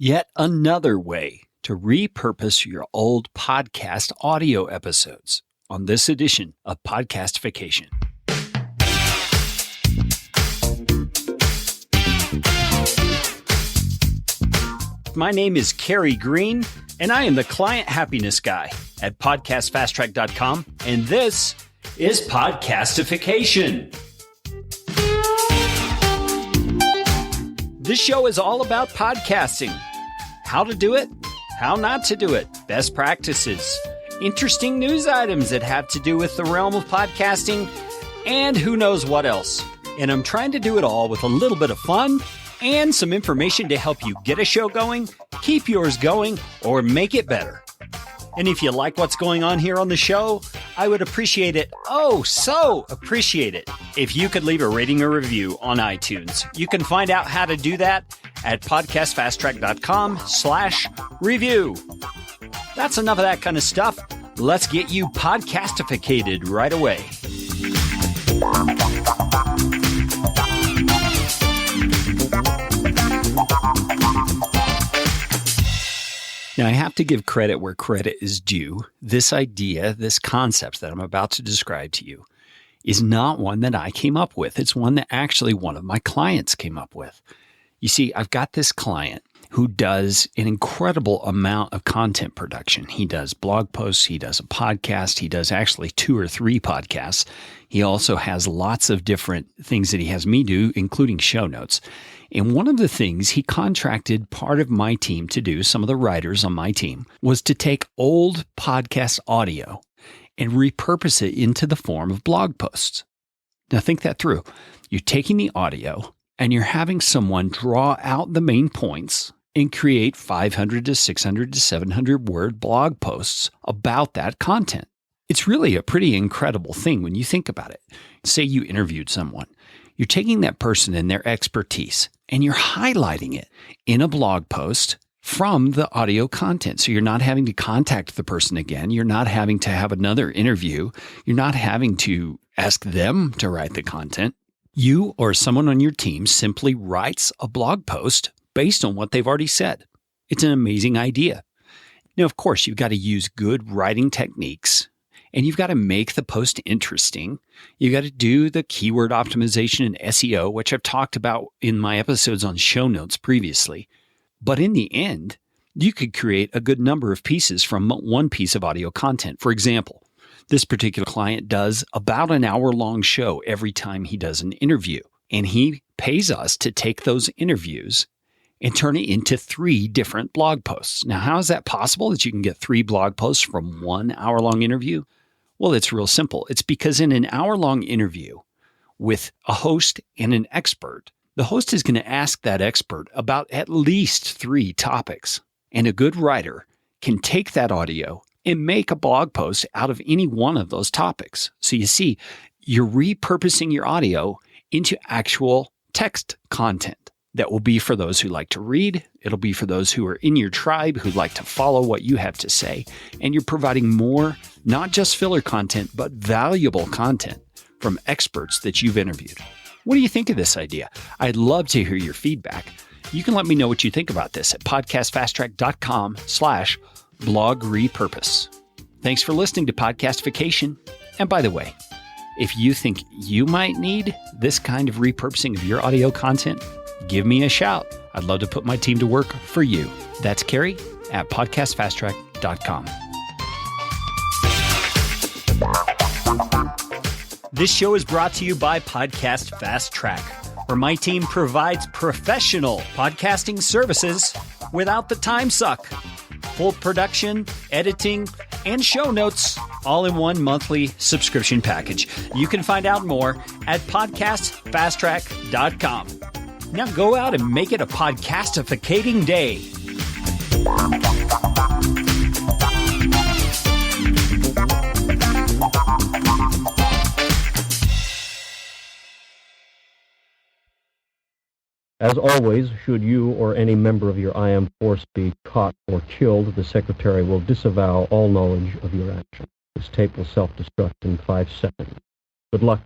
Yet another way to repurpose your old podcast audio episodes on this edition of Podcastification. My name is Kerry Green, and I am the Client Happiness Guy at PodcastFastTrack.com, and this is Podcastification. This show is all about podcasting. How to do it, how not to do it, best practices, interesting news items that have to do with the realm of podcasting, and who knows what else. And I'm trying to do it all with a little bit of fun and some information to help you get a show going, keep yours going, or make it better. And if you like what's going on here on the show, I would appreciate it, so appreciate it, if you could leave a rating or review on iTunes. You can find out how to do that at podcastfasttrack.com/review. That's enough of that kind of stuff. Let's get you podcastificated right away. Now, I have to give credit where credit is due. This idea, this concept that I'm about to describe to you is not one that I came up with. It's one that actually one of my clients came up with. You see, I've got this client who does an incredible amount of content production. He does blog posts. He does a podcast. He does actually 2 or 3 podcasts. He also has lots of different things that he has me do, including show notes. And one of the things he contracted part of my team to do, some of the writers on my team, was to take old podcast audio and repurpose it into the form of blog posts. Now think that through. You're taking the audio and you're having someone draw out the main points and create 500 to 600 to 700 word blog posts about that content. It's really a pretty incredible thing when you think about it. Say you interviewed someone. You're taking that person and their expertise and you're highlighting it in a blog post from the audio content. So you're not having to contact the person again. You're not having to have another interview. You're not having to ask them to write the content. You or someone on your team simply writes a blog post based on what they've already said. It's an amazing idea. Now, of course, you've got to use good writing techniques. And you've got to make the post interesting. You've got to do the keyword optimization and SEO, which I've talked about in my episodes on show notes previously. But in the end, you could create a good number of pieces from one piece of audio content. For example, this particular client does about an hour-long show every time he does an interview. And he pays us to take those interviews and turn it into 3 different blog posts. Now, how is that possible that you can get 3 blog posts from 1 hour-long interview? Well, it's real simple. It's because in an hour-long interview with a host and an expert, the host is going to ask that expert about at least 3 topics. And a good writer can take that audio and make a blog post out of any one of those topics. So you see, you're repurposing your audio into actual text content that will be for those who like to read. It'll be for those who are in your tribe who like to follow what you have to say. And you're providing more, not just filler content, but valuable content from experts that you've interviewed. What do you think of this idea? I'd love to hear your feedback. You can let me know what you think about this at podcastfasttrack.com/blog repurpose. Thanks for listening to Podcastification. And by the way, if you think you might need this kind of repurposing of your audio content, give me a shout. I'd love to put my team to work for you. That's Kerry at podcastfasttrack.com. This show is brought to you by Podcast Fast Track, where my team provides professional podcasting services without the time suck. Full production, editing, and show notes all in one monthly subscription package. You can find out more at podcastfasttrack.com. Now go out and make it a podcastificating day. As always, should you or any member of your IM force be caught or killed, the Secretary will disavow all knowledge of your action. This tape will self-destruct in 5 seconds. Good luck.